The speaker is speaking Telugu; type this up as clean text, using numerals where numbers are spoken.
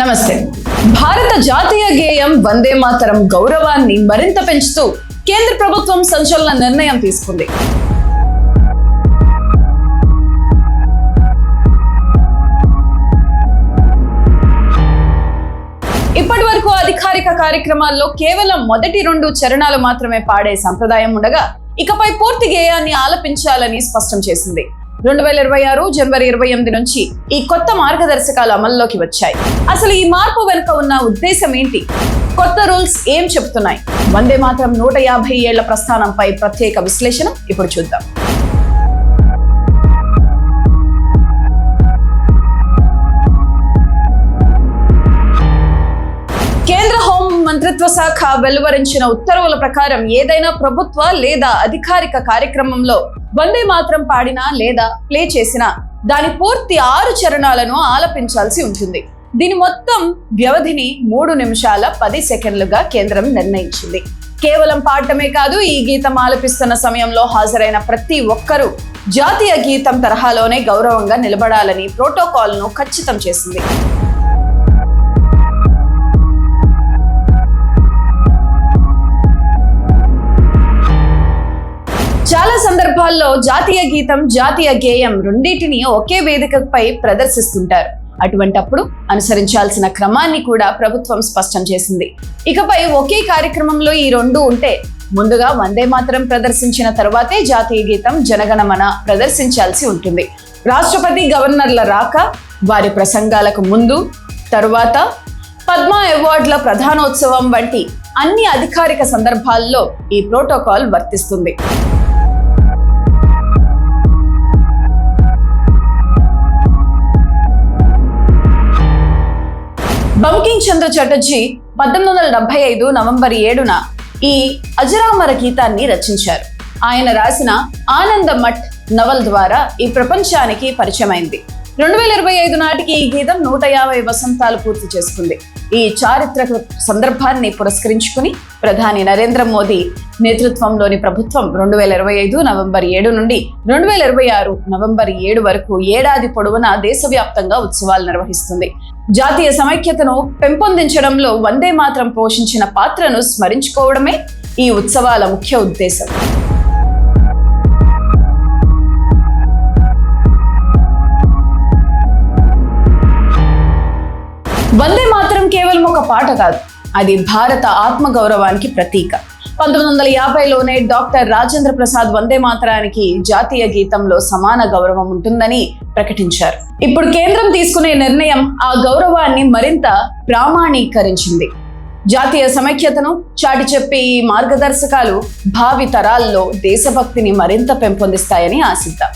నమస్తే. భారత జాతీయ గేయం వందే మాతరం గౌరవాన్ని మరింత పెంచుతూ కేంద్ర ప్రభుత్వం సంచలన నిర్ణయం తీసుకుంది. ఇప్పటి వరకు అధికారిక కార్యక్రమాల్లో కేవలం మొదటి 2 చరణాలు మాత్రమే పాడే సంప్రదాయం ఉండగా ఇకపై పూర్తి గేయాన్ని ఆలపించాలని స్పష్టం చేసింది. 2026 జనవరి 28 నుంచి ఈ కొత్త మార్గదర్శకాలు అమల్లోకి వచ్చాయి. అసలు ఈ మార్పు వెనుక ఉన్న ఉద్దేశం ఏంటి? కొత్త రూల్స్ ఏం చెప్తున్నాయి? వందే మాతరం 150 ఏళ్ల ప్రస్థానంపై ప్రత్యేక విశ్లేషణ ఇప్పుడు చూద్దాం. కేంద్ర హోం మంత్రిత్వ శాఖ వెలువరించిన ఉత్తర్వుల ప్రకారం ఏదైనా ప్రభుత్వ లేదా అధికారిక కార్యక్రమంలో వందే మాతరం పాడినా లేదా ప్లే చేసినా దాని పూర్తి 6 చరణాలను ఆలపించాల్సి ఉంటుంది. దీని మొత్తం వ్యవధిని 3 నిమిషాల 10 సెకండ్లుగా కేంద్రం నిర్ణయించింది. కేవలం పాడటమే కాదు, ఈ గీతం ఆలపిస్తున్న సమయంలో హాజరైన ప్రతి ఒక్కరూ జాతీయ గీతం తరహాలోనే గౌరవంగా నిలబడాలని ప్రోటోకాల్ను ఖచ్చితం చేసింది. చాలా సందర్భాల్లో జాతీయ గీతం, జాతీయ గేయం రెండింటిని ఒకే వేదికపై ప్రదర్శిస్తుంటారు. అటువంటప్పుడు అనుసరించాల్సిన క్రమాన్ని కూడా ప్రభుత్వం స్పష్టం చేసింది. ఇకపై ఒకే కార్యక్రమంలో ఈ 2 ఉంటే ముందుగా వందే మాతరం ప్రదర్శించిన తర్వాతే జాతీయ గీతం, జనగణమన ప్రదర్శించాల్సి ఉంటుంది. రాష్ట్రపతి, గవర్నర్ల రాక, వారి ప్రసంగాలకు ముందు, తరువాత పద్మ అవార్డుల ప్రధానోత్సవం వంటి అన్ని అధికారిక సందర్భాల్లో ఈ ప్రోటోకాల్ వర్తిస్తుంది. బంకిం చంద్ర చటర్జీ 1975 నవంబర్ 7న ఈ అజరామర గీతాన్ని రచించారు. ఆయన రాసిన ఆనంద మఠ్ నవల్ ద్వారా ఈ ప్రపంచానికి పరిచయమైంది. 2025 నాటికి ఈ గీతం 150 వసంతాలు పూర్తి చేసుకుంది. ఈ చారిత్రక సందర్భాన్ని పురస్కరించుకుని ప్రధాని నరేంద్ర మోదీ నేతృత్వంలోని ప్రభుత్వం 2025 నవంబర్ 7 నుండి 2026 నవంబర్ 7 వరకు ఏడాది పొడవునా దేశవ్యాప్తంగా ఉత్సవాలు నిర్వహిస్తుంది. జాతీయ సమైక్యతను పెంపొందించడంలో వందే మాతరం పోషించిన పాత్రను స్మరించుకోవడమే ఈ ఉత్సవాల ముఖ్య ఉద్దేశం. వందే మాతరం కేవలం ఒక పాట కాదు, అది భారత ఆత్మగౌరవానికి ప్రతీక. 1950లోనే డాక్టర్ రాజేంద్ర ప్రసాద్ వందే మాతరానికి జాతీయ గీతంలో సమాన గౌరవం ఉంటుందని ప్రకటించారు. ఇప్పుడు కేంద్రం తీసుకునే నిర్ణయం ఆ గౌరవాన్ని మరింత ప్రామాణీకరించింది. జాతీయ సమైక్యతను చాటి చెప్పే ఈ మార్గదర్శకాలు భావి తరాల్లో దేశభక్తిని మరింత పెంపొందిస్తాయని ఆశిద్దాం.